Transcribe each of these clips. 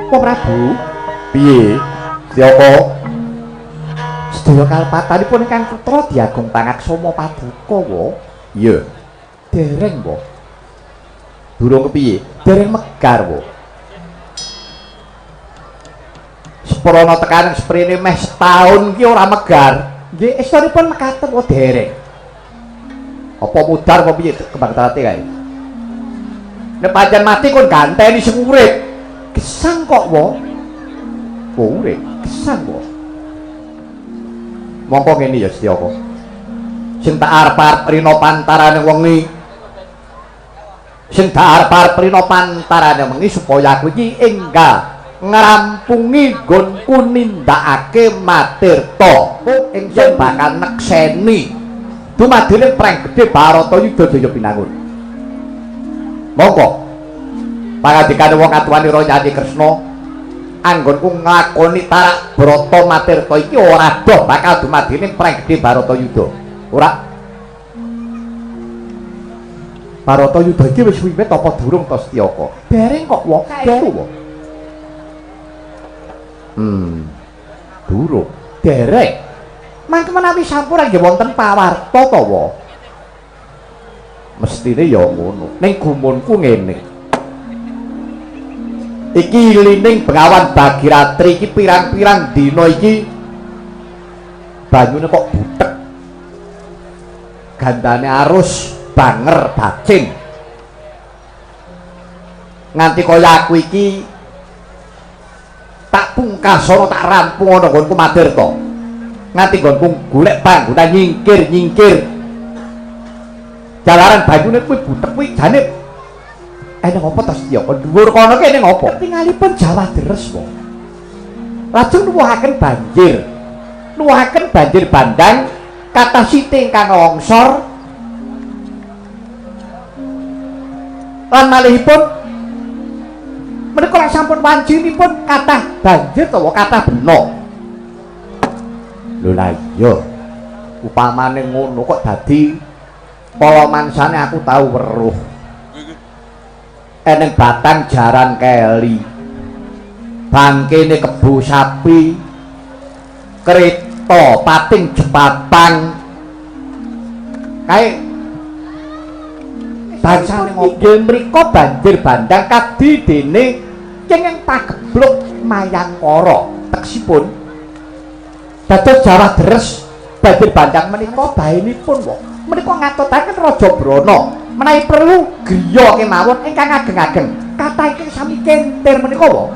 Pak Prabu. Piye? Siapa? Sedaya kalpatanipun ingkang putra Diagung Pangaksama Paduka wa. Iya. Dereng wa. Durung kepiye? Dereng megar wa. Seprono tekaning sprene meh setahun ki ora megar. Nggih, estunipun mekaten wa dereng. Apa mudar apa piye kembang trate kae? Nek pancen mati kon ganteni sing urip. Gesang kok wa. Oh, urip. Gesang wa. Mongko ngene ya Setyaka. Sing tak arep-arep rina pantarane wengi. Sing tak arep-arep rina pantarane wengi supaya aku iki enggal ngrampungi nggonku nindakake matirta ingkang bakal nekseni dumadine preng gedhe Baratayuda Jaya Pinangun. Monggo pangandikane wong atuwanira Nyati Kresna anggonku nglakoni tarak brata matirta iki ora doh bakal dumadine preng gedhe Baratayuda. Ora Baratayuda iki wis wiwit apa durung to Setyaka? Dereng kok wa kaetu wa. Durung. Dereng. Mangke menawi sampun nggih wonten pawarta to wa. Mestine ya ngono. Ning gumunku ngene. Iki lining Bengawan Bagiratri iki pirang-pirang dina iki banyune kok butek. Gandane arus banger bacin. Nganti kaya aku iki tak pungkasana tak rampung ana nggonku matirta. Nganti nggonku golek panggonan nyingkir-nyingkir. Jalaran banyune kuwi butek kuwi jane enek apa to Setyaka? Dhuwur kono ki enek apa? Ketingalipun Jawa deres wa. Lajeng nuwuhaken banjir. Nuwuhaken banjir bandang kathah siti ingkang longsor. Lan malihipun menika lak sampun wanjinipun kathah banjir utawa kathah bena. Lho la iya. Upamane ngono kok dadi kala mangsane aku tau weruh. Eneng batang jaran keli. Bangkene kebo sapi. Kereta pating jepatang. Kae bangsane ngopo mriku banjir bandang kadi dene kenging pagebluk Mayangkara teksipun dados Jawa deres banjir bandang menika baenipun wa menika ngatutaken Raja Brana menawi perlu griya kemawon ingkang ageng-ageng kathah ingkang sami kentir menika wa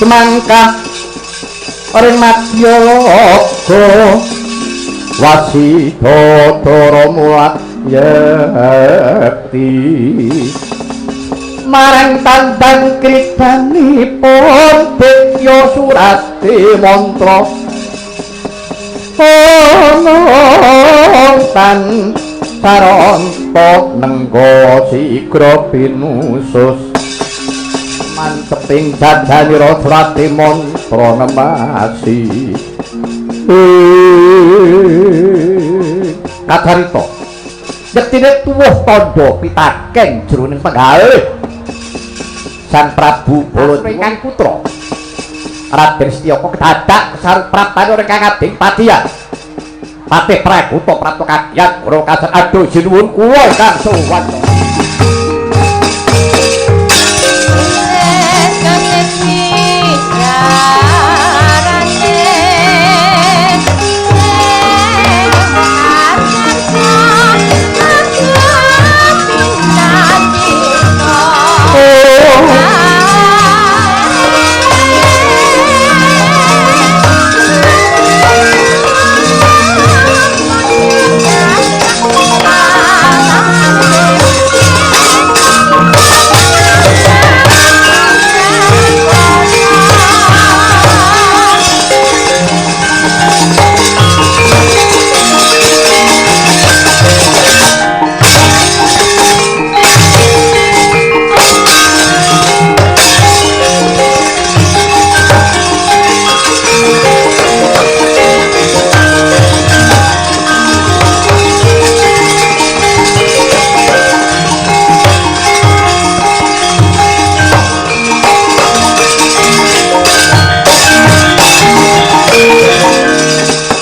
semangka ring madya laga Wasidodara mulat yakti marang tandang kridanipun Ditya Surati mantra tan saronta nenggo sigra pinusus manteping jajanira Surati mantra nemasi Kadarita yektine tuwuh tandha pitaken jroning penggalih Sang Prabu Baladewa ingkang putra Raden Setyaka kedadak kesarut praptane ingkang ading padhian Patih Praguta Prapta Kagiat ora kasan aduh sinuwun kula ingkang sowan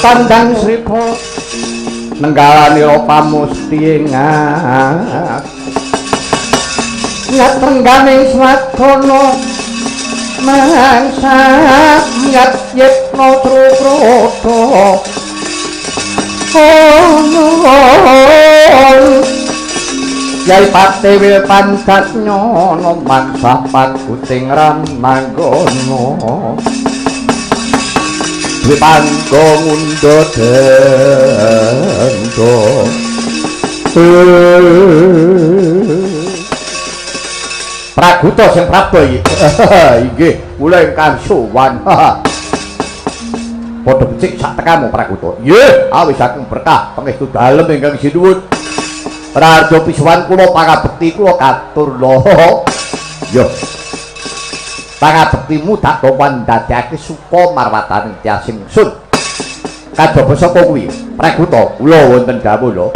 tandang sripa nenggalanira pamusti ingat nyat rengganing swadana mangsa nyat yetno trukroto Yai Patewil pancat nyono mangsa pakuting ramanggono Dwi panggo ngundo dendo Praguta sing Prabu inggih kula ingkang sowan padha becik sak tekamu Praguta nggih awis saking berkah pangestu dalem ingkang sinuwun Raja pisuwan kula pangabekti kula katur lho yo pangabektimu tak topan dadekake supa marwataning Tyasing Sun kadhapa sapa kuwi Praguta kula wonten dawuh lho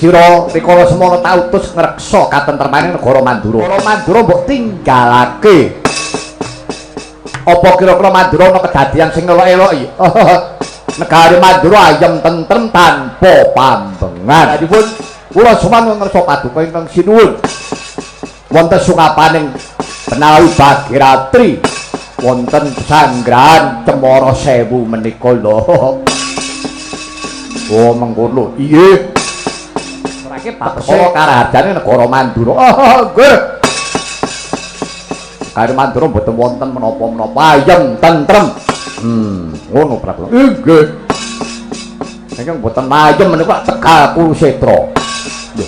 Sira rikala semana tautus ngreksa katentremaning negara Mandura. Negara Mandura mbok tinggalake. Apa kira-kira Mandura ana kedadian sing elok-eloki? Negari Mandura ayem tentrem tanpa pambengan. Adipun kula suman ngersa paduka ingkang sinuwun. Wonten sungapaning Benawi Bagiratri wonten sanggrahan Cemara Sewu menika lho. Oh mengkono. Iye. Iki Paksa karajane negara Mandura. Oh, nggih. Negari Mandura mboten wonten menapa-menapa ayem tentrem. Ngono Prabu. Nggih. Saking mboten ayem menika Tegal Kurusetra. Lho.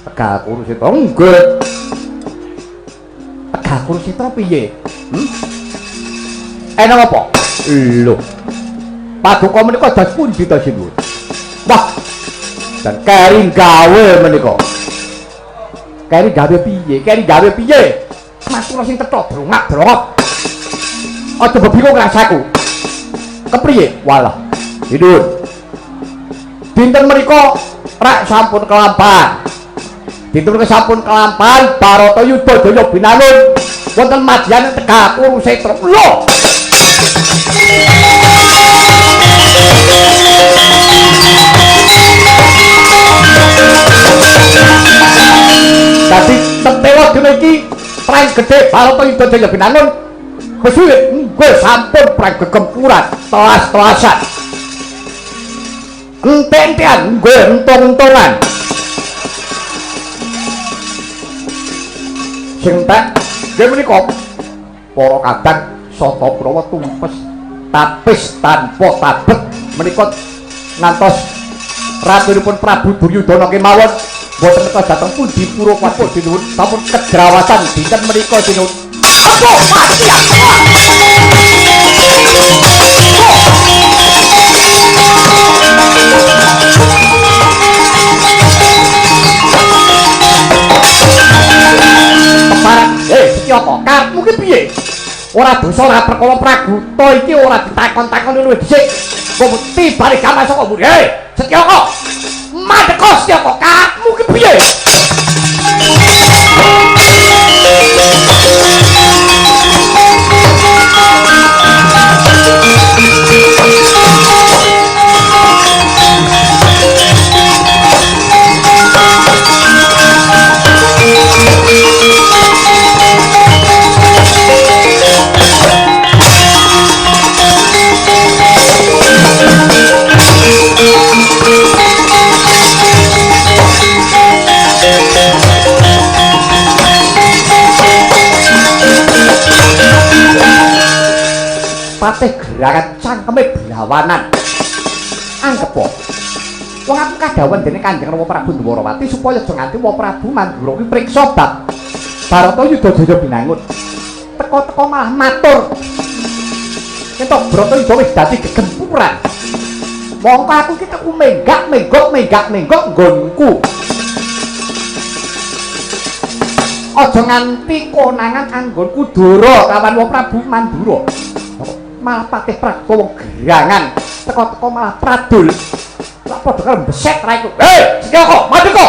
Tegal Kurusetra. Nggih. Tegal Kurusetra piye? Enak apa? Lho. Paduka menika dados pundi ta sinuwun? Wah, dan keri gawe menika. Keri gawe piye? Keri gawe piye? Mas kula sing tetho drongak-drongok. Aja bebingung rasaku. Kepriye? Walah, Hidun. Dinten menika rak sampun kelampan. Dinten menika sampun kelampan Barata Yudha Jaya binangun wonten madyan Tegal Kurusetra. Lho. Dadi tetewa dene iki prang gedhe Barata Yudha Jaya binangun wis nggih sampun prang gegempuran telas-telasan enten-enten nggih entung-entungan sing tak nggih menika para kadang Sata Prawa tumpes tapis tanpa tabet menika ngantos ratunipun Prabu Duryudana kemawon boten teka dhateng pundi pura kapuk dinuwun sampun kegrawasan dinten menika dinuwun apa mati Parang iki apa karepmu ki piye ora dosa ora perkara Praguta iki ora ditakon-takon luwih dhisik kok tibane gaman saka mburi Setyaka madheka Setyaka karepmu ki piye Patih gerangan cangkeme blawanan anggep po wong aku kadhawuhan dening Kanjeng Rama Prabu Dwarawati supaya aja nganti Wa Prabu Mandura kuwi priksa bab Barata Yudha Jaya binangun teka-teka malah matur entuk Barata Yudha wis dadi gegempuran mongko aku ki teku menggak nggonku aja nganti konangan anggonku Dara kawan Wa Prabu Mandura malah Patih Pragowo gerangan teko-teko malah pradul lak padha karo beset ra iku Setyaka madheka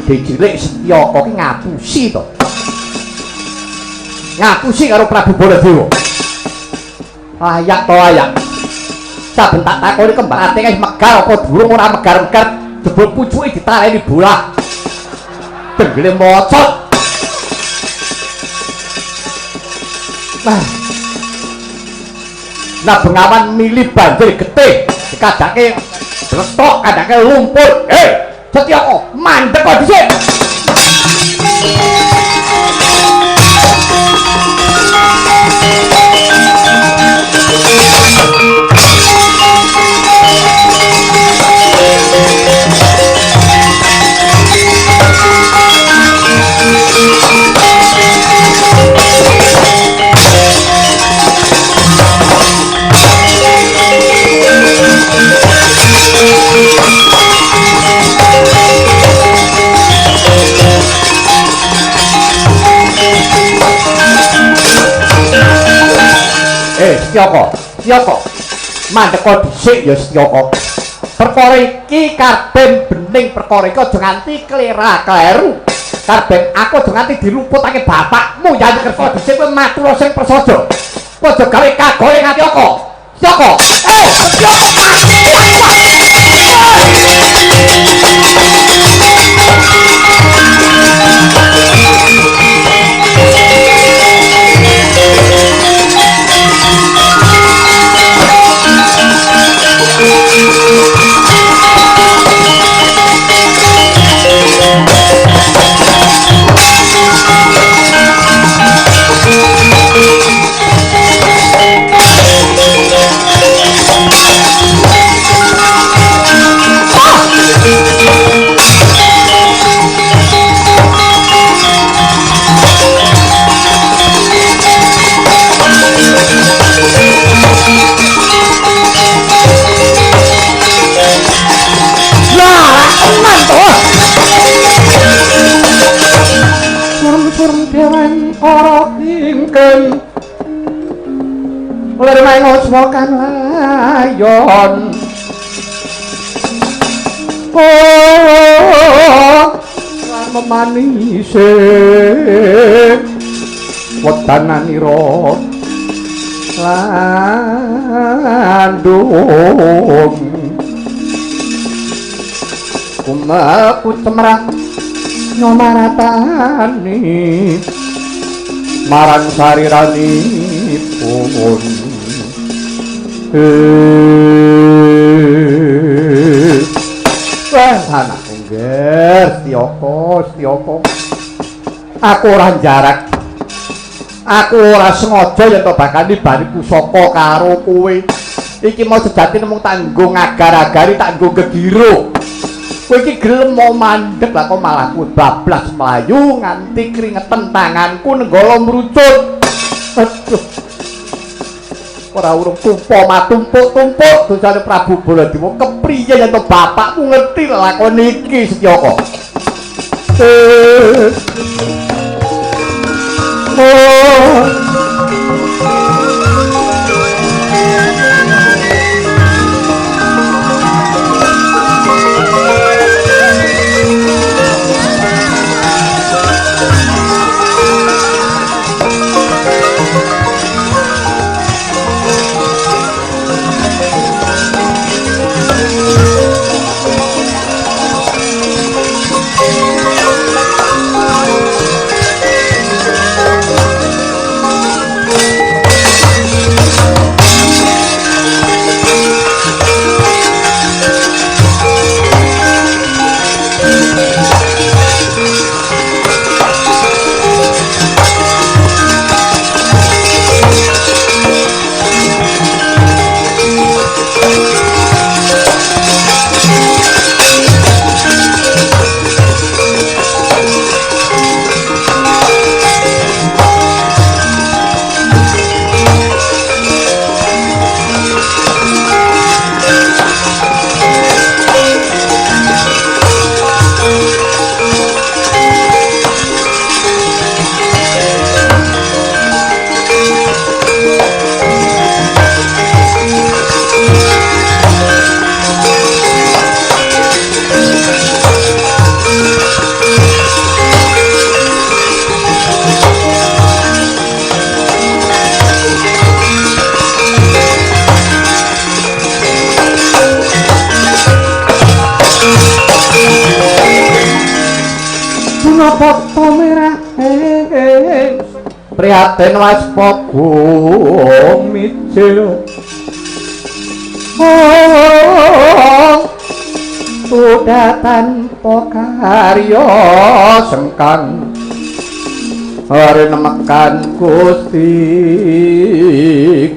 gedhe cilik Setyaka ki ngapusi to. Ngapusi karo Prabu Baladewa. Ayak to ayak. Saben tak takoni kembang ating wis megar apa durung ora megar-megar jebul pucuke ditaleni bolah. Denggele mocot. Nah Bengawan milih banjir getih dikadake retok kadake lumpur. Setyaka mandek kok dhisik. Setyaka mandek dhisik ya Setyaka. Perkara iki karben bening perkara iki aja nganti klera-kleru. Karben aku aja nganti diluputake bapakmu ya kersa dhisik kowe matur sing prasaja. Aja gawe kagore Setyaka. Setyaka. Ler mengos wokan layon lan memanise wedananira landung kumaku cemrah nyomaratani marang sariranipun anak engger Setyaka aku ora jarak aku ora sengaja yen to bakal nibani pusaka karo kowe iki mau sejatine mung tanggo ngagar-agari tanggo gegiro kowe iki gelem mau mandeg lah kok malah kowe bablas mlayu nganti kringeten tanganku nenggala mrucut. Aduh. Ora urung tumpa matumpuk-tumpuk dosane Prabu Baladewa kepriye yen to bapakmu ngerti lakon iki Setyaka. prihatin waspaku mijil sudah tanpa karya sengkang hari nemekan Gusti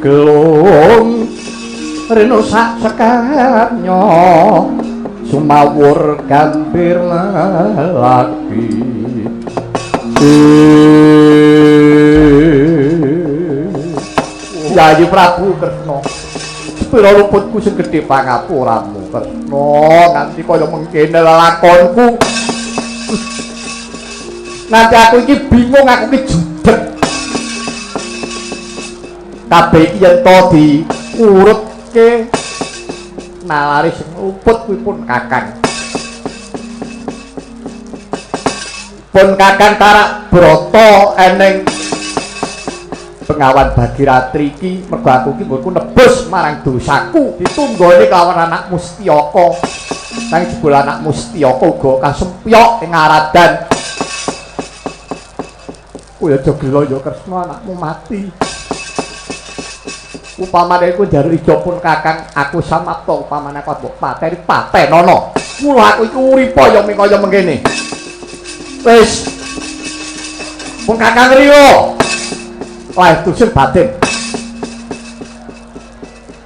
gelung rino sak sekarnya sumawur gambir lagi Yayi Prabu Kresna pira luputku sing gedhe pangapuramu Kresna nganti kaya mengkene lelakonku nanti aku iki bingung aku iki judeg kabeh iki yen to diurutke nalari sing luput kuwi pun Kakang Tarak Brata eneng Bengawan Bagiratri iki mergo aku iki mbok nebus marang dosaku ditunggone kelawan anak Mustiyaka nang jebul anak Mustiyaka uga kasempyok ing aradan kowe aja gelo ya Kresna anakmu mati upamane kowe njaluk ijo pun Kakang aku samapta upamane aku mbok patenono mula aku iki uripa ya kaya mengkene wis pun Kakang riyo wah tusun batin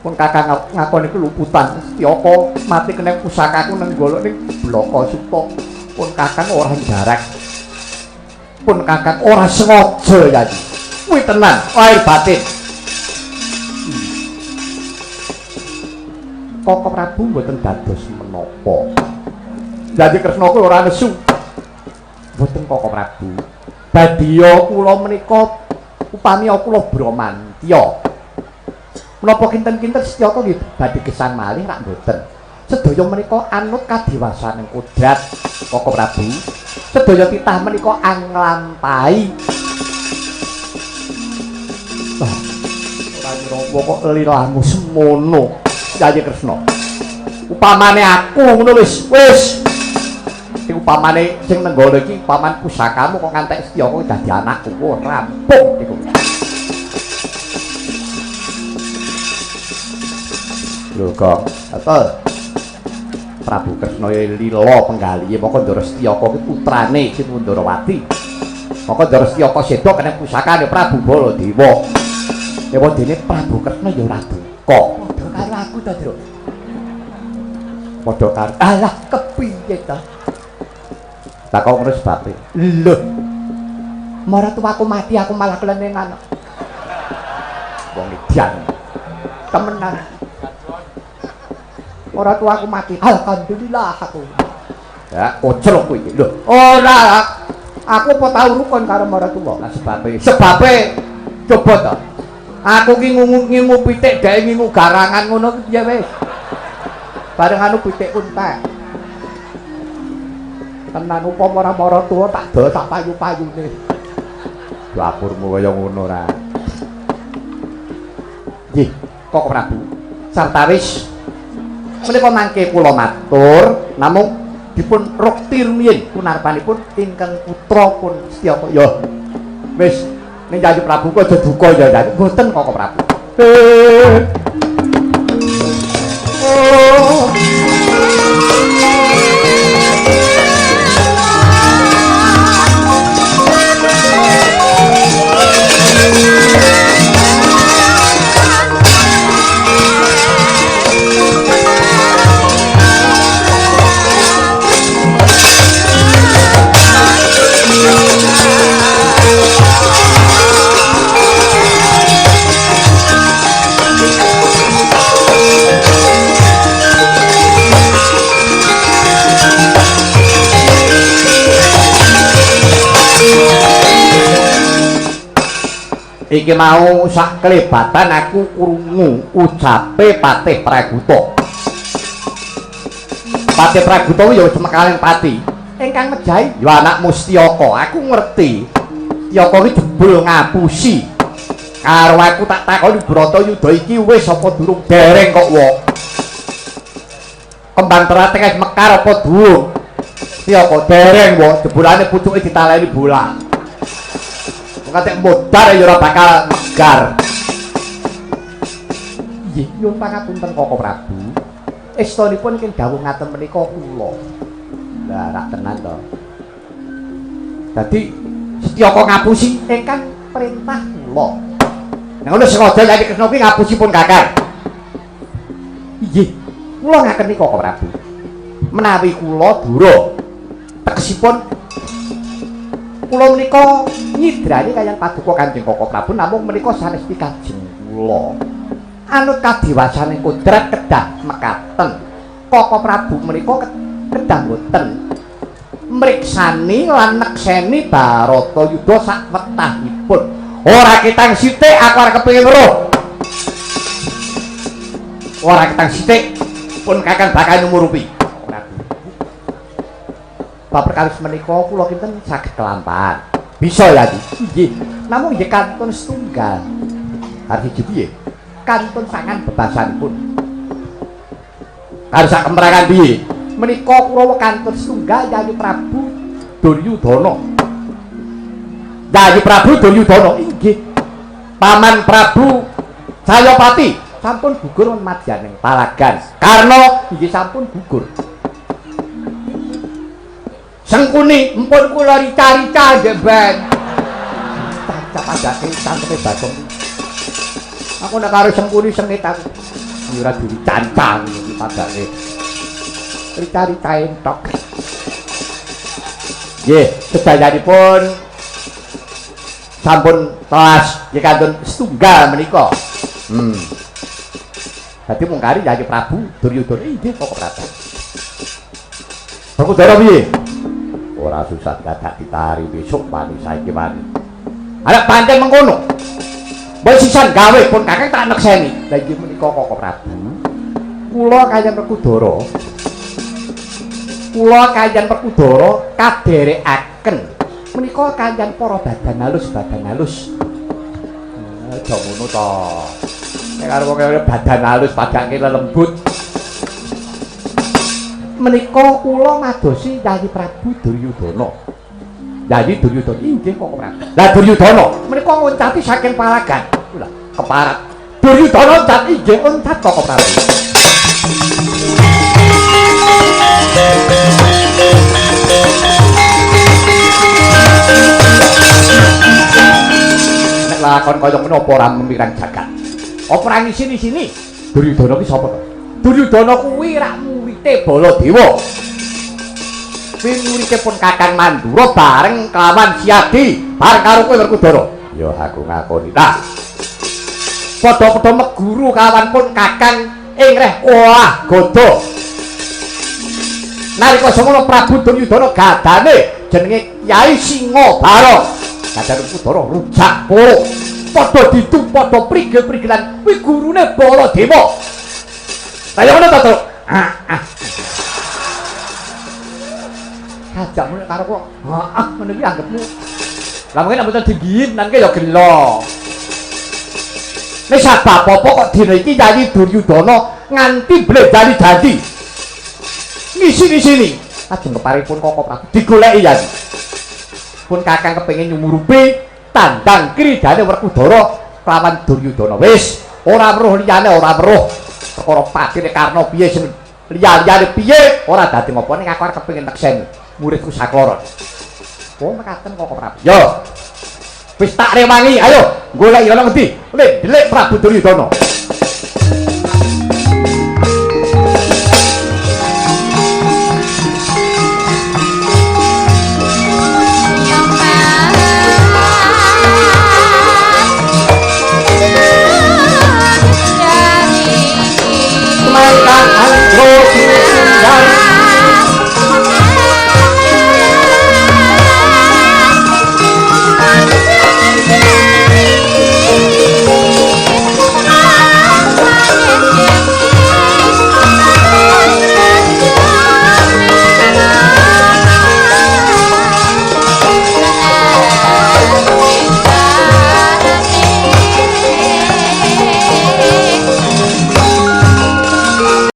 pun Kakang ngakoni keluputan Setyaka mati kena pusakaku nang golok ning bloko suta pun Kakang ora jarak pun Kakang ora sengaja ya kuwi tenan lahir batin Koko Prabu mboten dados menapa jadi Kresna kuwi ora nesu mboten Koko Prabu badya kula menika upami kula Bramantya menapa kinten-kinten Setyaka nggih badhe gesang malih rak mboten sedaya menika anut kadiwasaning kodrat Koko Prabu sedaya titah menika anglampahi ora nyrowo kok liramu semono Yayi Kresna upamane aku ngono wis iki upamane sing nenggala iki paman pusakamu kok ngantek Setyaka dadi anakku rampung iku lho kok betul Prabu Kresna lila penggalihe moko Ndara Setyaka ki putrane Cinundrawati moko Ndara Setyaka seda kena pusakane Prabu Baladewa dewa dene Prabu Kresna ya ora duka padha karo aku ta Ndra padha karo alah kepiye ta tak kok ngono sebabe lho maratuwaku mati aku malah kelenengan wong edan temenan ora tuaku mati alhamdulillah aku ya kocrok kuwi lho ora aku apa tau rukun karo maratuwa lah sebabe coba to aku ki ngungu pitik dhek ngungu garangan ngono ki piye wis bareng anu pitik untek tenan upama ora maratuwa tak dol sak payu-payune dapurmu kaya ngono ra nggih Koko Prabu sartawis menika mangke kula matur namung dipun rukti rumiyin kunarpanipun ingkang putra pun Setyaka ya wis ning Yayi Prabu kok aja duka ya mboten Koko Prabu iki mau sak kelebatan aku krungu ucape Patih Praguta. Patih Praguta ya wis mekaling pati. Ingkang mejahi ya anak Mustiyaka. Aku ngerti. Setyaka iki jebul ngapusi. Karo aku tak takoni Bratayuda iki wis apa durung dereng kok wong. Kembang terate wis mekar apa durung? Setyaka dereng wong, jebulane pucuke ditaleni bola. Ngatek modar ya ora bakal megar. Nggih, nyuwun pangapunten Koko Prabu. Estanipun ing dawuh ngaten menika kula. Lah rak tenan to. Dadi Setyaka ngapusi ingkang perintah kula. Nek ngono sengaja Nyai Kresna kuwi ngapusipun Kakang. Nggih, kula ngakeni Koko Prabu. Menawi kula dura tegesipun kula menika nyidrani kaliyan paduka Kanjeng Koko Prabu namung menika sanesti kajeng kula. Anut kadiwasaning kodrat kedah mekaten. Koko Prabu menika kedah boten mriksani lan nekseni Baratayuda sak wetahipun. Ora ketang sithik aku arep kepengin weruh. Ora ketang sithik pun Kakang bakal numurupi. Prabu. Bab perkawis menika kula kinten saged kelampahan. Bisa ya, nggih. Namung nggih kantun setunggal. Arep piye? Kantun sangan bebasanipun. Karo sak kemrangan piye? Menika Kurawa kantun setunggal Yayi Prabu Duryudana. Yayi Prabu Duryudana inggih. Paman Prabu Jayapati sampun gugur madyaning palagan. Karna inggih sampun gugur. Sengkuni empun kula rica-rica nggih, Ben. Tancap adake santepe Bagong. Aku nek karo Sengkuni sengit aku. Ora dicancang iki padake. Rica-rica entok. Nggih, sedayanipun sampun telas nggih kantun setunggal menika. Dadi mung kari Yayi Prabu Duryudana inggih Koko Prabu. Bakudara piye? Ora susah dadak ditari besok wani saiki wani. Arep pancen mengkono. Mbok sisan gawe pun Kakang tak nekseni. Lah inggih menika Koko Prabu. Kula kaliyan Werkudara. Kula kaliyan Werkudara kaderekaken menika kaliyan para badan halus. Aja ngono to. Nek karo wong badan halus padake lembut. Menika kula madosi Yayi Prabu Duryudana. Yayi Duryudana inggih Koko Prabu. Lah Duryudana menika ngoncati saking palagan. Lha keparat. Duryudana oncat inggih oncat Koko Prabu. Nek lakon kaya menapa ora memirang jagat. Apa ora ngisini-sini? Duryudana ki sapa to? Duryudana kuwi rak murid Baladewa. Kuwi murid pun Kakang Mandura bareng kelawan Siadi, bareng karo kowe Werkudara. Ya aku ngakoni ta. Padha-padha meguru kawan pun Kakang ing reh olah godo. Nalika semono Prabu Duryudana gadane jenenge Kyai Singabara. Kadang Werkudara rujak polo. Padha ditu padha prigel-prigelan kuwi gurune Baladewa. Kaya ngono to, Truk? Kajak mun karo kok. Heeh, ngene iki anggepmu. Lah mungkin nek mboten dingin nangke ya gelo. Nek sabab apa kok dina iki Yayi Duryudana nganti bledani dadi. Ngisi-ngisini. Ajeng keparipun Koko Prabu digoleki Yayi. Pun Kakang kepengin nyumurupi tandang kridane Werkudara kelawan Duryudana. Wis, ora weruh liyane, ora weruh. Perkara padine Karna piye sing liya-liyane piye ora dadi ngopo ning aku arep kepengin nekseni muridku sakloron. Oh mekaten Koko Prabu. Yo. Wis tak rewangi, ayo golek ana ngendi? Delik Prabu Duryudana.